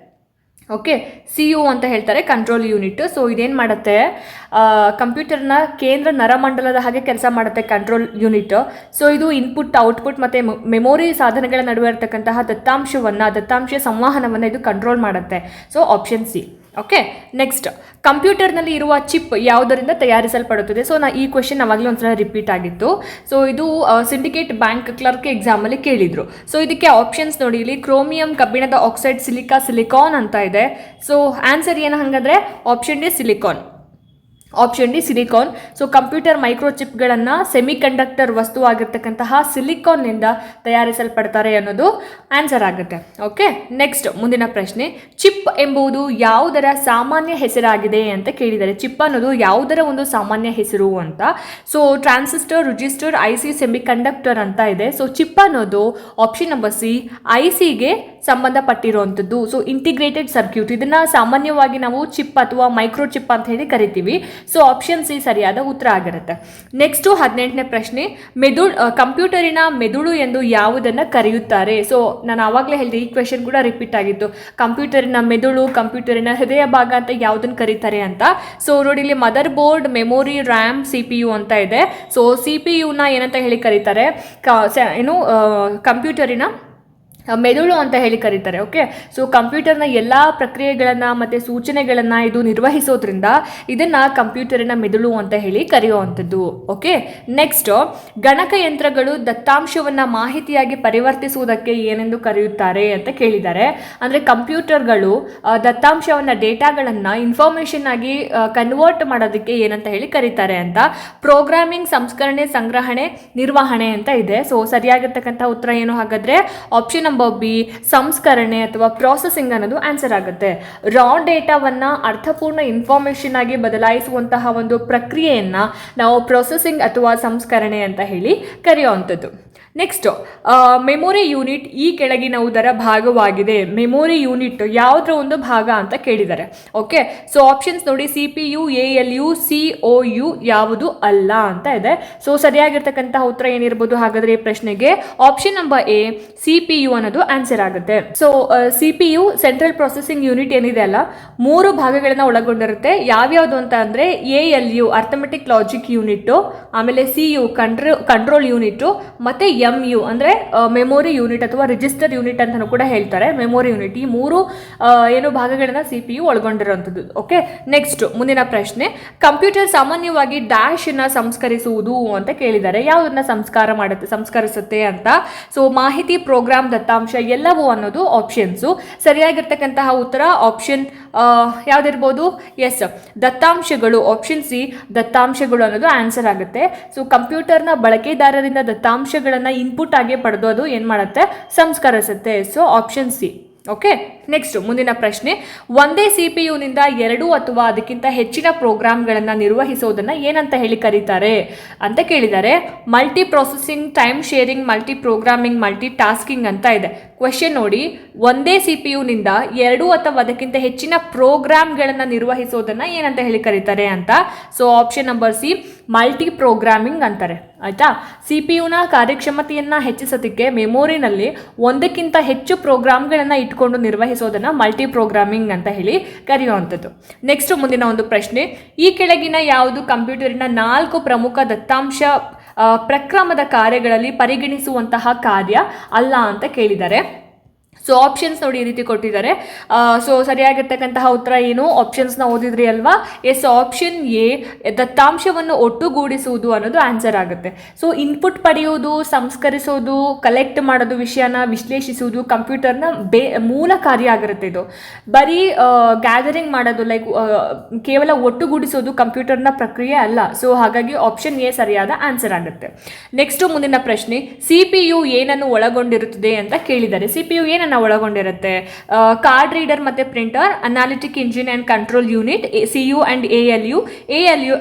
ಓಕೆ, CU ಅಂತ ಹೇಳ್ತಾರೆ, ಕಂಟ್ರೋಲ್ ಯೂನಿಟ್. ಸೊ ಇದೇನು ಮಾಡುತ್ತೆ? ಕಂಪ್ಯೂಟರ್ನ ಕೇಂದ್ರ ನರಮಂಡಲದ ಹಾಗೆ ಕೆಲಸ ಮಾಡುತ್ತೆ ಕಂಟ್ರೋಲ್ ಯೂನಿಟ್. ಸೊ ಇದು ಇನ್ಪುಟ್, ಔಟ್ಪುಟ್ ಮತ್ತು ಮೆಮೊರಿ ಸಾಧನಗಳ ನಡುವೆ ಇರತಕ್ಕಂತಹ ದತ್ತಾಂಶ ಸಂವಹನವನ್ನು ಇದು ಕಂಟ್ರೋಲ್ ಮಾಡುತ್ತೆ. So option C. Okay, next ಕಂಪ್ಯೂಟರ್ನಲ್ಲಿ ಇರುವ ಚಿಪ್ ಯಾವುದರಿಂದ ತಯಾರಿಸಲ್ಪಡುತ್ತದೆ? ಸೊ ಈ ಕ್ವೆಶನ್ ಅವಾಗಲೇ ಒಂದ್ಸಲ ರಿಪೀಟ್ ಆಗಿತ್ತು. ಸೊ ಇದು ಸಿಂಡಿಕೇಟ್ ಬ್ಯಾಂಕ್ ಕ್ಲರ್ಕ್ ಎಕ್ಸಾಮಲ್ಲಿ ಕೇಳಿದರು. ಸೊ ಇದಕ್ಕೆ ಆಪ್ಷನ್ಸ್ ನೋಡಿ, ಇಲ್ಲಿ ಕ್ರೋಮಿಯಂ, ಕಬ್ಬಿಣದ ಆಕ್ಸೈಡ್, ಸಿಲಿಕಾನ್ ಅಂತ ಇದೆ. ಸೊ ಆನ್ಸರ್ ಏನು ಹಾಗಾದರೆ? Option D silicon. Option D silicon. So computer ಮೈಕ್ರೋಚಿಪ್ಗಳನ್ನು ಸೆಮಿಕಂಡಕ್ಟರ್ ವಸ್ತುವಾಗಿರ್ತಕ್ಕಂತಹ ಸಿಲಿಕಾನ್ನಿಂದ ತಯಾರಿಸಲ್ಪಡ್ತಾರೆ ಅನ್ನೋದು ಆನ್ಸರ್ ಆಗುತ್ತೆ. ಓಕೆ, ನೆಕ್ಸ್ಟ್ ಮುಂದಿನ ಪ್ರಶ್ನೆ, ಚಿಪ್ ಎಂಬುದು ಯಾವುದರ ಸಾಮಾನ್ಯ ಹೆಸರಾಗಿದೆ ಅಂತ ಕೇಳಿದ್ದಾರೆ. ಚಿಪ್ ಅನ್ನೋದು ಯಾವುದರ ಒಂದು ಸಾಮಾನ್ಯ ಹೆಸರು ಅಂತ. So transistor, register, IC, semiconductor ಅಂತ ಇದೆ. ಸೊ ಚಿಪ್ ಅನ್ನೋದು ಆಪ್ಷನ್ ನಂಬರ್ ಸಿ ಐಸಿಗೆ ಸಂಬಂಧಪಟ್ಟಿರುವಂಥದ್ದು. ಸೊ ಇಂಟಿಗ್ರೇಟೆಡ್ ಸರ್ಕ್ಯೂಟ್, ಇದನ್ನು ಸಾಮಾನ್ಯವಾಗಿ ನಾವು ಚಿಪ್ ಅಥವಾ ಮೈಕ್ರೋ ಚಿಪ್ ಅಂತ ಹೇಳಿ ಕರಿತೀವಿ. ಸೊ ಆಪ್ಷನ್ ಸಿ ಸರಿಯಾದ ಉತ್ತರ ಆಗಿರುತ್ತೆ. ನೆಕ್ಸ್ಟು 18ನೇ ಪ್ರಶ್ನೆ, ಕಂಪ್ಯೂಟರಿನ ಮೆದುಳು ಎಂದು ಯಾವುದನ್ನು ಕರೆಯುತ್ತಾರೆ? ಸೊ ನಾನು ಆವಾಗಲೇ ಹೇಳಿದೆ, ಈ ಕ್ವೆಶನ್ ಕೂಡ ರಿಪೀಟ್ ಆಗಿತ್ತು. ಕಂಪ್ಯೂಟರಿನ ಮೆದುಳು, ಕಂಪ್ಯೂಟರಿನ ಹೃದಯ ಭಾಗ ಅಂತ ಯಾವುದನ್ನು ಕರೀತಾರೆ ಅಂತ. ಸೊ ನೋಡಿ, ಇಲ್ಲಿ mother board, memory, RAM, CPU ಅಂತ ಇದೆ. ಸೊ CPU ಏನಂತ ಹೇಳಿ ಕರೀತಾರೆ? ಕಂಪ್ಯೂಟರಿನ ಮೆದುಳು ಅಂತ ಹೇಳಿ ಕರೀತಾರೆ. ಓಕೆ, ಸೊ ಕಂಪ್ಯೂಟರ್ನ ಎಲ್ಲ ಪ್ರಕ್ರಿಯೆಗಳನ್ನು ಮತ್ತು ಸೂಚನೆಗಳನ್ನು ಇದು ನಿರ್ವಹಿಸೋದ್ರಿಂದ ಇದನ್ನು ಕಂಪ್ಯೂಟರಿನ ಮೆದುಳು ಅಂತ ಹೇಳಿ ಕರೆಯುವಂಥದ್ದು. ಓಕೆ, ನೆಕ್ಸ್ಟ್, ಗಣಕಯಂತ್ರಗಳು ದತ್ತಾಂಶವನ್ನು ಮಾಹಿತಿಯಾಗಿ ಪರಿವರ್ತಿಸುವುದಕ್ಕೆ ಏನೆಂದು ಕರೆಯುತ್ತಾರೆ ಅಂತ ಕೇಳಿದ್ದಾರೆ. ಅಂದರೆ ಕಂಪ್ಯೂಟರ್ಗಳು ದತ್ತಾಂಶವನ್ನು, ಡೇಟಾಗಳನ್ನು ಇನ್ಫಾರ್ಮೇಷನ್ ಆಗಿ ಕನ್ವರ್ಟ್ ಮಾಡೋದಕ್ಕೆ ಏನಂತ ಹೇಳಿ ಕರೀತಾರೆ ಅಂತ. ಪ್ರೋಗ್ರಾಮಿಂಗ್, ಸಂಸ್ಕರಣೆ, ಸಂಗ್ರಹಣೆ, ನಿರ್ವಹಣೆ ಅಂತ ಇದೆ. ಸೊ ಸರಿಯಾಗಿರ್ತಕ್ಕಂಥ ಉತ್ತರ ಏನು ಹಾಗಾದರೆ? ಆಪ್ಷನ್ ನಂಬರ್ ಬಿ ಸಂಸ್ಕರಣೆ ಅಥವಾ ಪ್ರಾಸೆಸಿಂಗ್ ಅನ್ನೋದು ಆನ್ಸರ್ ಆಗುತ್ತೆ. ರಾ ಡೇಟಾವನ್ನು ಅರ್ಥಪೂರ್ಣ ಇನ್ಫಾರ್ಮೇಷನ್ ಆಗಿ ಬದಲಾಯಿಸುವಂತಹ ಒಂದು ಪ್ರಕ್ರಿಯೆಯನ್ನು ನಾವು ಪ್ರೊಸೆಸಿಂಗ್ ಅಥವಾ ಸಂಸ್ಕರಣೆ ಅಂತ ಹೇಳಿ ಕರೆಯುವಂಥದ್ದು. ನೆಕ್ಸ್ಟ್, ಮೆಮೊರಿ ಯೂನಿಟ್ ಈ ಕೆಳಗಿನವುದರ ಭಾಗವಾಗಿದೆ. ಮೆಮೊರಿ ಯೂನಿಟ್ ಯಾವುದರ ಒಂದು ಭಾಗ ಅಂತ ಕೇಳಿದ್ದಾರೆ. ಓಕೆ, ಸೊ ಆಪ್ಷನ್ಸ್ ನೋಡಿ, CPU, ALU, COU ಯಾವುದು ಅಲ್ಲ ಅಂತ ಇದೆ. ಸೊ ಸರಿಯಾಗಿರ್ತಕ್ಕಂತಹ ಉತ್ತರ ಏನಿರ್ಬೋದು ಹಾಗಾದರೆ ಈ ಪ್ರಶ್ನೆಗೆ? ಆಪ್ಷನ್ ನಂಬರ್ ಎ CPU ಅನ್ನೋದು ಆನ್ಸರ್ ಆಗುತ್ತೆ. So CPU central processing unit ಏನಿದೆ ಅಲ್ಲ, 3 ಭಾಗಗಳನ್ನು ಒಳಗೊಂಡಿರುತ್ತೆ. ಯಾವ್ಯಾವುದು ಅಂತ ಅಂದರೆ ALU ಅರ್ಥಮೆಟಿಕ್ ಲಾಜಿಕ್ ಯೂನಿಟ್ಟು, ಆಮೇಲೆ CU ಕಂಟ್ರೋಲ್ ಯೂನಿಟ್ಟು, ಮತ್ತು MU ಅಂದರೆ ಮೆಮೊರಿ ಯೂನಿಟ್ ಅಥವಾ ರಿಜಿಸ್ಟರ್ ಯೂನಿಟ್ ಅಂತಲೂ ಕೂಡ ಹೇಳ್ತಾರೆ. ಮೆಮೊರಿ ಯೂನಿಟ್, ಈ 3 ಏನು ಭಾಗಗಳನ್ನು CPU ಒಳಗೊಂಡಿರುವಂಥದ್ದು. ಓಕೆ, ನೆಕ್ಸ್ಟ್ ಮುಂದಿನ ಪ್ರಶ್ನೆ, ಕಂಪ್ಯೂಟರ್ ಸಾಮಾನ್ಯವಾಗಿ ಡ್ಯಾಶನ್ನು ಸಂಸ್ಕರಿಸುವುದು ಅಂತ ಕೇಳಿದ್ದಾರೆ. ಯಾವುದನ್ನ ಸಂಸ್ಕರಿಸುತ್ತೆ ಅಂತ. ಸೊ ಮಾಹಿತಿ, ಪ್ರೋಗ್ರಾಮ್, ದತ್ತಾಂಶ ಎಲ್ಲವೂ ಅನ್ನೋದು ಆಪ್ಷನ್ಸು. ಸರಿಯಾಗಿರ್ತಕ್ಕಂತಹ ಉತ್ತರ ಆಪ್ಷನ್ ಯಾವುದಿರ್ಬೋದು? ಎಸ್, ದತ್ತಾಂಶಗಳು. ಆಪ್ಷನ್ ಸಿ ದತ್ತಾಂಶಗಳು ಅನ್ನೋದು ಆನ್ಸರ್ ಆಗುತ್ತೆ. ಸೊ ಕಂಪ್ಯೂಟರ್ನ ಬಳಕೆದಾರರಿಂದ ದತ್ತಾಂಶಗಳನ್ನು ಇನ್ಪುಟ್ ಆಗಿ ಪಡೆದು ಅದು ಏನು ಮಾಡುತ್ತೆ? ಸಂಸ್ಕರಿಸುತ್ತೆ. So option C. Okay, next ಮುಂದಿನ ಪ್ರಶ್ನೆ, ಒಂದೇ CPUನಿಂದ 2 ಅಥವಾ ಅದಕ್ಕಿಂತ ಹೆಚ್ಚಿನ ಪ್ರೋಗ್ರಾಮ್ಗಳನ್ನು ನಿರ್ವಹಿಸೋದನ್ನು ಏನಂತ ಹೇಳಿ ಕರೀತಾರೆ ಅಂತ ಕೇಳಿದ್ದಾರೆ. Multi processing, time sharing, multi programming, multi tasking ಅಂತ ಇದೆ. ಕ್ವೆಶನ್ ನೋಡಿ, ಒಂದೇ CPUನಿಂದ 2 ಅಥವಾ ಅದಕ್ಕಿಂತ ಹೆಚ್ಚಿನ ಪ್ರೋಗ್ರಾಮ್ಗಳನ್ನು ನಿರ್ವಹಿಸೋದನ್ನು ಏನಂತ ಹೇಳಿ ಕರೀತಾರೆ ಅಂತ. So option number C multi programming ಅಂತಾರೆ. ಆಯಿತಾ? CPUನ ಕಾರ್ಯಕ್ಷಮತೆಯನ್ನು ಹೆಚ್ಚಿಸೋದಕ್ಕೆ ಮೆಮೊರಿನಲ್ಲಿ ಒಂದಕ್ಕಿಂತ ಹೆಚ್ಚು ಪ್ರೋಗ್ರಾಮ್ಗಳನ್ನು ಇಟ್ಕೊಂಡು ನಿರ್ವಹಿಸೋದನ್ನು ಮಲ್ಟಿ ಪ್ರೋಗ್ರಾಮಿಂಗ್ ಅಂತ ಹೇಳಿ ಕರೆಯುವಂಥದ್ದು. ನೆಕ್ಸ್ಟ್ ಮುಂದಿನ ಒಂದು ಪ್ರಶ್ನೆ, ಈ ಕೆಳಗಿನ ಯಾವುದು ಕಂಪ್ಯೂಟರಿನ 4 ಪ್ರಮುಖ ದತ್ತಾಂಶ ಪ್ರಕ್ರಮದ ಕಾರ್ಯಗಳಲ್ಲಿ ಪರಿಗಣಿಸುವಂತಹ ಕಾರ್ಯ ಅಲ್ಲ ಅಂತ ಕೇಳಿದ್ದಾರೆ. ಸೊ ಆಪ್ಷನ್ಸ್ ನೋಡಿ, ಈ ರೀತಿ ಕೊಟ್ಟಿದ್ದಾರೆ. ಸೊ ಸರಿಯಾಗಿರ್ತಕ್ಕಂತಹ ಉತ್ತರ ಏನು? ಆಪ್ಷನ್ಸ್ನ ಓದಿದ್ರಿ ಅಲ್ವಾ? ಎಸ್, ಆಪ್ಷನ್ ಎ ದತ್ತಾಂಶವನ್ನು ಒಟ್ಟುಗೂಡಿಸುವುದು ಅನ್ನೋದು ಆನ್ಸರ್ ಆಗುತ್ತೆ. ಸೊ ಇನ್ಪುಟ್ ಪಡೆಯುವುದು, ಸಂಸ್ಕರಿಸೋದು, ಕಲೆಕ್ಟ್ ಮಾಡೋದು, ವಿಷಯನ ವಿಶ್ಲೇಷಿಸುವುದು ಕಂಪ್ಯೂಟರ್ನ ಮೂಲ ಕಾರ್ಯ ಆಗಿರುತ್ತೆ. ಇದು ಬರೀ ಗ್ಯಾದರಿಂಗ್ ಮಾಡೋದು, ಲೈಕ್ ಕೇವಲ ಒಟ್ಟುಗೂಡಿಸೋದು ಕಂಪ್ಯೂಟರ್ನ ಪ್ರಕ್ರಿಯೆ ಅಲ್ಲ. ಸೊ ಹಾಗಾಗಿ ಆಪ್ಷನ್ ಎ ಸರಿಯಾದ ಆನ್ಸರ್ ಆಗುತ್ತೆ. ನೆಕ್ಸ್ಟ್ ಮುಂದಿನ ಪ್ರಶ್ನೆ, CPU ಏನನ್ನು ಒಳಗೊಂಡಿರುತ್ತದೆ ಅಂತ ಕೇಳಿದ್ದಾರೆ. CPU ಏನನ್ನು ಒಳಗೊಂಡಿರುತ್ತೆ? ಕಾರ್ಡ್ ರೀಡರ್ ಮತ್ತೆ printer, analytic engine and control unit, CU and ALU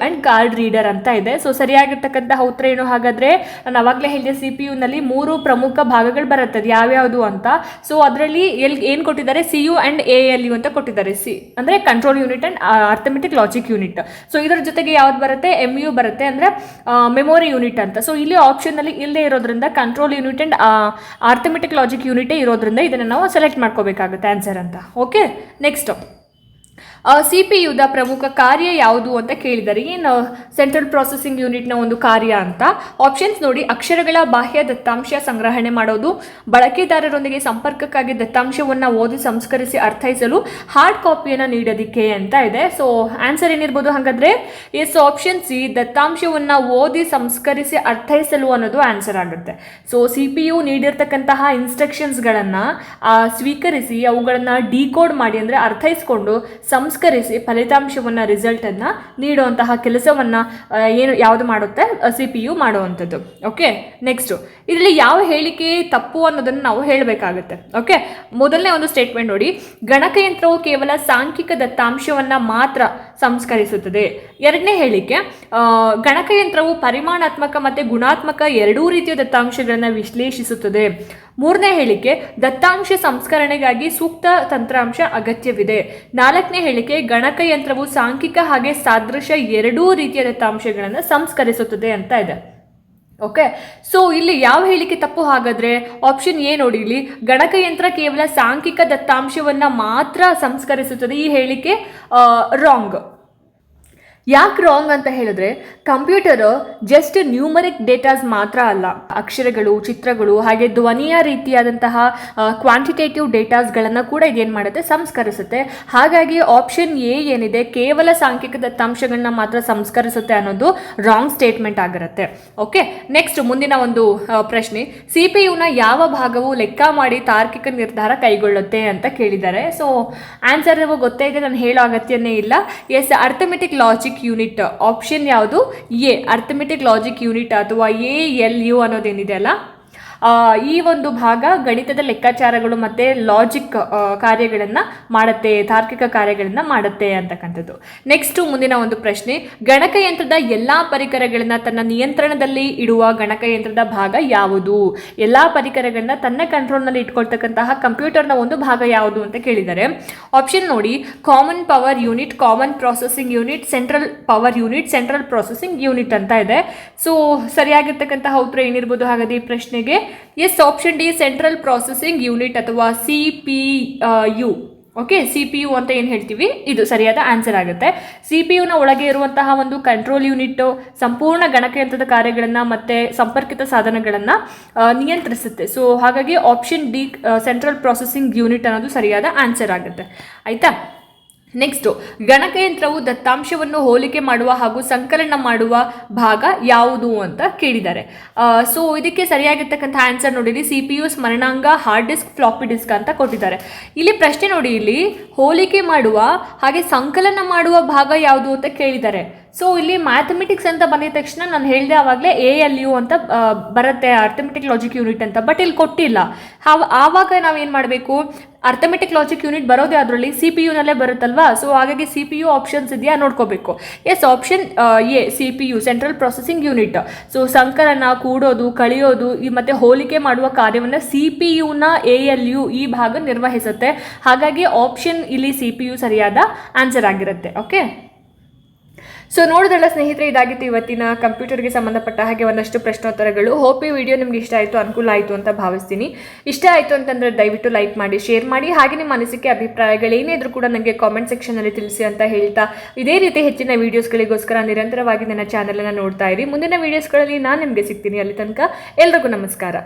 and card reader ಅಂತ ಇದೆ. ಸೊ ಸರಿಯಾಗಿರ್ತಕ್ಕಂತಹ ಉತ್ತರ ಏನು ಹಾಗಾದ್ರೆ? ನಾನು ಅವಾಗಲೇ ಹೇಳಿದೆ, CPUನಲ್ಲಿ 3 ಪ್ರಮುಖ ಭಾಗಗಳು ಬರುತ್ತೆ. ಅದು ಯಾವ್ಯಾವುದು ಅಂತ. ಸೊ ಅದರಲ್ಲಿ ಏನು ಕೊಟ್ಟಿದ್ದಾರೆ? CU ಅಂಡ್ ALU ಅಂತ ಕೊಟ್ಟಿದ್ದಾರೆ. ಅಂದರೆ control unit and arithmetic logic unit. So ಇದರ ಜೊತೆಗೆ ಯಾವ್ದು ಬರುತ್ತೆ? MU ಬರುತ್ತೆ, ಅಂದರೆ ಮೆಮೊರಿ ಯೂನಿಟ್ ಅಂತ. ಸೊ ಇಲ್ಲಿ ಆಪ್ಷನ್ನಲ್ಲಿ ಇಲ್ಲದೆ ಇರೋದ್ರಿಂದ control unit and arithmetic logic ಯೂನಿಟೇ ಇರೋದ್ರಿಂದ ಇದನ್ನು ನಾವು ಸೆಲೆಕ್ಟ್ ಮಾಡ್ಕೋಬೇಕಾಗುತ್ತೆ ಆನ್ಸರ್ ಅಂತ. ಓಕೆ, ನೆಕ್ಸ್ಟ್ CPU ದ ಪ್ರಮುಖ ಕಾರ್ಯ ಯಾವುದು ಅಂತ ಕೇಳಿದ್ದಾರೆ. ಏನು ಸೆಂಟ್ರಲ್ ಪ್ರೊಸೆಸಿಂಗ್ ಯೂನಿಟ್ನ ಒಂದು ಕಾರ್ಯ ಅಂತ. ಆಪ್ಷನ್ಸ್ ನೋಡಿ, ಅಕ್ಷರಗಳ ಬಾಹ್ಯ ದತ್ತಾಂಶ ಸಂಗ್ರಹಣೆ ಮಾಡೋದು, ಬಳಕೆದಾರರೊಂದಿಗೆ ಸಂಪರ್ಕಕ್ಕಾಗಿ ದತ್ತಾಂಶವನ್ನು ಓದಿ ಸಂಸ್ಕರಿಸಿ ಅರ್ಥೈಸಲು ಹಾರ್ಡ್ ಕಾಪಿಯನ್ನು ನೀಡೋದಿಕ್ಕೆ ಅಂತ ಇದೆ. ಸೊ ಆನ್ಸರ್ ಏನಿರ್ಬೋದು ಹಾಗಾದ್ರೆ? ಎಸ್, ಆಪ್ಷನ್ ಸಿ, ದತ್ತಾಂಶವನ್ನು ಓದಿ ಸಂಸ್ಕರಿಸಿ ಅರ್ಥೈಸಲು ಅನ್ನೋದು ಆನ್ಸರ್ ಆಗುತ್ತೆ. ಸೊ CPU ನೀಡಿರ್ತಕ್ಕಂತಹ ಇನ್ಸ್ಟ್ರಕ್ಷನ್ಸ್ಗಳನ್ನು ಸ್ವೀಕರಿಸಿ ಅವುಗಳನ್ನು ಡಿಕೋಡ್ ಮಾಡಿ ಅಂದರೆ ಅರ್ಥೈಸ್ಕೊಂಡು ಸಂಸ್ಕರಿಸಿ ಫಲಿತಾಂಶವನ್ನು ರಿಸಲ್ಟನ್ನು ನೀಡುವಂತಹ ಕೆಲಸವನ್ನು ಯಾವುದು ಮಾಡುತ್ತೆ? CPU ಮಾಡುವಂಥದ್ದು. ಓಕೆ, ನೆಕ್ಸ್ಟು ಇದರಲ್ಲಿ ಯಾವ ಹೇಳಿಕೆ ತಪ್ಪು ಅನ್ನೋದನ್ನು ನಾವು ಹೇಳಬೇಕಾಗುತ್ತೆ. ಓಕೆ, ಮೊದಲನೇ ಒಂದು ಸ್ಟೇಟ್ಮೆಂಟ್ ನೋಡಿ, ಗಣಕಯಂತ್ರವು ಕೇವಲ ಸಾಂಖ್ಯಿಕ ದತ್ತಾಂಶವನ್ನು ಮಾತ್ರ ಸಂಸ್ಕರಿಸುತ್ತದೆ. ಎರಡನೇ ಹೇಳಿಕೆ, ಗಣಕಯಂತ್ರವು ಪರಿಮಾಣಾತ್ಮಕ ಮತ್ತು ಗುಣಾತ್ಮಕ ಎರಡೂ ರೀತಿಯ ದತ್ತಾಂಶಗಳನ್ನು ವಿಶ್ಲೇಷಿಸುತ್ತದೆ. ಮೂರನೇ ಹೇಳಿಕೆ, ದತ್ತಾಂಶ ಸಂಸ್ಕರಣೆಗಾಗಿ ಸೂಕ್ತ ತಂತ್ರಾಂಶ ಅಗತ್ಯವಿದೆ. ನಾಲ್ಕನೇ ಹೇಳಿಕೆ, ಗಣಕಯಂತ್ರವು ಸಾಂಖ್ಯಿಕ ಹಾಗೆ ಸಾದೃಶ ಎರಡೂ ರೀತಿಯ ದತ್ತಾಂಶಗಳನ್ನು ಸಂಸ್ಕರಿಸುತ್ತದೆ ಅಂತ ಇದೆ. ಓಕೆ, ಸೊ ಇಲ್ಲಿ ಯಾವ ಹೇಳಿಕೆ ತಪ್ಪು ಹಾಗಾದ್ರೆ? ಆಪ್ಷನ್ ಎ ನೋಡಿ, ಇಲ್ಲಿ ಗಣಕಯಂತ್ರ ಕೇವಲ ಸಾಂಖ್ಯಿಕ ದತ್ತಾಂಶವನ್ನು ಮಾತ್ರ ಸಂಸ್ಕರಿಸುತ್ತದೆ. ಈ ಹೇಳಿಕೆ ರಾಂಗ್. ಯಾಕೆ ರಾಂಗ್ ಅಂತ ಹೇಳಿದ್ರೆ, ಕಂಪ್ಯೂಟರ್ ಜಸ್ಟ್ ನ್ಯೂಮರಿಕ್ ಡೇಟಾಸ್ ಮಾತ್ರ ಅಲ್ಲ, ಅಕ್ಷರಗಳು, ಚಿತ್ರಗಳು ಹಾಗೆ ಧ್ವನಿಯ ರೀತಿಯಾದಂತಹ ಕ್ವಾಂಟಿಟೇಟಿವ್ ಡೇಟಾಸ್ಗಳನ್ನು ಕೂಡ ಇದೇನು ಮಾಡುತ್ತೆ? ಸಂಸ್ಕರಿಸುತ್ತೆ. ಹಾಗಾಗಿ ಆಪ್ಷನ್ ಎ ಏನಿದೆ, ಕೇವಲ ಸಾಂಖ್ಯಿಕ ದತ್ತಾಂಶಗಳನ್ನ ಮಾತ್ರ ಸಂಸ್ಕರಿಸುತ್ತೆ ಅನ್ನೋದು ರಾಂಗ್ ಸ್ಟೇಟ್ಮೆಂಟ್ ಆಗಿರುತ್ತೆ. ಓಕೆ, ನೆಕ್ಸ್ಟ್ ಮುಂದಿನ ಒಂದು ಪ್ರಶ್ನೆ, CPU ಯಾವ ಭಾಗವು ಲೆಕ್ಕ ಮಾಡಿ ತಾರ್ಕಿಕ ನಿರ್ಧಾರ ಕೈಗೊಳ್ಳುತ್ತೆ ಅಂತ ಕೇಳಿದ್ದಾರೆ. ಸೊ ಆನ್ಸರ್ ಗೊತ್ತೇ ಇದೆ, ನಾನು ಹೇಳೋ ಅಗತ್ಯನೇ ಇಲ್ಲ. Yes, arithmetic logic unit. Option ಯಾವುದು? ಎ, ಅರ್ಥಮೆಟಿಕ್ ಲಾಜಿಕ್ ಯೂನಿಟ್ ಅಥವಾ ALU ಅನ್ನೋದೇನಿದೆ ಅಲ್ಲ, ಈ ಒಂದು ಭಾಗ ಗಣಿತದ ಲೆಕ್ಕಾಚಾರಗಳು ಮತ್ತು ಲಾಜಿಕ್ ಕಾರ್ಯಗಳನ್ನು ಮಾಡುತ್ತೆ, ತಾರ್ಕಿಕ ಕಾರ್ಯಗಳನ್ನು ಮಾಡುತ್ತೆ ಅಂತಕ್ಕಂಥದ್ದು. ನೆಕ್ಸ್ಟು ಮುಂದಿನ ಒಂದು ಪ್ರಶ್ನೆ, ಗಣಕಯಂತ್ರದ ಎಲ್ಲ ಪರಿಕರಗಳನ್ನು ತನ್ನ ನಿಯಂತ್ರಣದಲ್ಲಿ ಇಡುವ ಗಣಕಯಂತ್ರದ ಭಾಗ ಯಾವುದು? ಎಲ್ಲ ಪರಿಕರಗಳನ್ನ ತನ್ನ ಕಂಟ್ರೋಲ್ನಲ್ಲಿ ಇಟ್ಕೊಳ್ತಕ್ಕಂತಹ ಕಂಪ್ಯೂಟರ್ನ ಒಂದು ಭಾಗ ಯಾವುದು ಅಂತ ಕೇಳಿದ್ದಾರೆ. ಆಪ್ಷನ್ ನೋಡಿ, common power unit, common processing unit, central power unit, central processing unit ಅಂತ ಇದೆ. ಸೊ ಸರಿಯಾಗಿರ್ತಕ್ಕಂತಹ ಉತ್ತರ ಏನಿರ್ಬೋದು ಹಾಗಾದ್ರೆ ಈ ಪ್ರಶ್ನೆಗೆ? Yes, option D, central processing unit ಅಥವಾ CPU. ಓಕೆ, CPU ಅಂತ ಏನು ಹೇಳ್ತೀವಿ, ಇದು ಸರಿಯಾದ ಆನ್ಸರ್ ಆಗುತ್ತೆ. CPU ಒಳಗೆ ಇರುವಂತಹ ಒಂದು ಕಂಟ್ರೋಲ್ ಯೂನಿಟ್ ಸಂಪೂರ್ಣ ಗಣಕಯಂತ್ರದ ಕಾರ್ಯಗಳನ್ನು ಮತ್ತು ಸಂಪರ್ಕಿತ ಸಾಧನಗಳನ್ನು ನಿಯಂತ್ರಿಸುತ್ತೆ. ಸೊ ಹಾಗಾಗಿ option D, central processing unit ಅನ್ನೋದು ಸರಿಯಾದ ಆನ್ಸರ್ ಆಗುತ್ತೆ. ಆಯಿತಾ? ನೆಕ್ಸ್ಟು, ಗಣಕಯಂತ್ರವು ದತ್ತಾಂಶವನ್ನು ಹೋಲಿಕೆ ಮಾಡುವ ಹಾಗೂ ಸಂಕಲನ ಮಾಡುವ ಭಾಗ ಯಾವುದು ಅಂತ ಕೇಳಿದ್ದಾರೆ. ಸೊ ಇದಕ್ಕೆ ಸರಿಯಾಗಿರ್ತಕ್ಕಂಥ ಆನ್ಸರ್ ನೋಡಿರಿ, CPU, ಸ್ಮರಣಾಂಗ, ಹಾರ್ಡ್ ಡಿಸ್ಕ್, ಫ್ಲಾಪಿ ಡಿಸ್ಕ್ ಅಂತ ಕೊಟ್ಟಿದ್ದಾರೆ. ಇಲ್ಲಿ ಪ್ರಶ್ನೆ ನೋಡಿ, ಇಲ್ಲಿ ಹೋಲಿಕೆ ಮಾಡುವ ಹಾಗೆ ಸಂಕಲನ ಮಾಡುವ ಭಾಗ ಯಾವುದು ಅಂತ ಕೇಳಿದ್ದಾರೆ. ಸೊ ಇಲ್ಲಿ ಮ್ಯಾಥಮೆಟಿಕ್ಸ್ ಅಂತ ಬಂದಿದ ತಕ್ಷಣ ನಾನು ಹೇಳಿದೆ ಆವಾಗಲೇ ALU ಅಂತ ಬರುತ್ತೆ, ಅರ್ಥಮೆಟಿಕ್ ಲಾಜಿಕ್ ಯೂನಿಟ್ ಅಂತ. ಬಟ್ ಇಲ್ಲಿ ಕೊಟ್ಟಿಲ್ಲ. ಆವಾಗ ನಾವೇನು ಮಾಡಬೇಕು? ಅರ್ಥಮೆಟಿಕ್ ಲಾಜಿಕ್ ಯೂನಿಟ್ ಬರೋದೇ ಅದರಲ್ಲಿ CPU ಬರುತ್ತಲ್ವಾ. ಸೊ ಹಾಗಾಗಿ CPU ಆಪ್ಷನ್ಸ್ ಇದೆಯಾ ನೋಡ್ಕೋಬೇಕು. Yes, option A, CPU, central processing unit. So ಸಂಕಲನ, ಕೂಡೋದು, ಕಳೆಯೋದು ಮತ್ತು ಹೋಲಿಕೆ ಮಾಡುವ ಕಾರ್ಯವನ್ನು CPU ALU ಈ ಭಾಗ ನಿರ್ವಹಿಸುತ್ತೆ. ಹಾಗಾಗಿ ಆಪ್ಷನ್ ಇಲ್ಲಿ CPU ಸರಿಯಾದ ಆನ್ಸರ್ ಆಗಿರುತ್ತೆ. ಓಕೆ, ಸೊ ನೋಡಿದ್ರಲ್ಲ ಸ್ನೇಹಿತರೆ, ಇದಾಗಿತ್ತು ಇವತ್ತಿನ ಕಂಪ್ಯೂಟರ್ಗೆ ಸಂಬಂಧಪಟ್ಟ ಹಾಗೆ ಒಂದಷ್ಟು ಪ್ರಶ್ನೋತ್ತರಗಳು. ಹೋಪ್ ಈ ವಿಡಿಯೋ ನಿಮ್ಗೆ ಇಷ್ಟ ಆಯಿತು, ಅನುಕೂಲ ಆಯಿತು ಅಂತ ಭಾವಿಸ್ತೀನಿ. ಇಷ್ಟ ಆಯಿತು ಅಂತಂದರೆ ದಯವಿಟ್ಟು ಲೈಕ್ ಮಾಡಿ, ಶೇರ್ ಮಾಡಿ, ಹಾಗೆ ನಿಮ್ಮ ಅನಿಸಿಕೆ ಅಭಿಪ್ರಾಯಗಳೇನೇ ಇದ್ರೂ ಕೂಡ ನನಗೆ ಕಾಮೆಂಟ್ ಸೆಕ್ಷನಲ್ಲಿ ತಿಳಿಸಿ ಅಂತ ಹೇಳ್ತಾ, ಇದೇ ರೀತಿ ಹೆಚ್ಚಿನ ವೀಡಿಯೋಸ್ಗಳಿಗೋಸ್ಕರ ನಿರಂತರವಾಗಿ ನನ್ನ ಚಾನಲನ್ನು ನೋಡ್ತಾ ಇರಿ. ಮುಂದಿನ ವೀಡಿಯೋಸ್ಗಳಲ್ಲಿ ನಾನು ನಿಮಗೆ ಸಿಗ್ತೀನಿ. ಅಲ್ಲಿ ತನಕ ಎಲ್ರಿಗೂ ನಮಸ್ಕಾರ.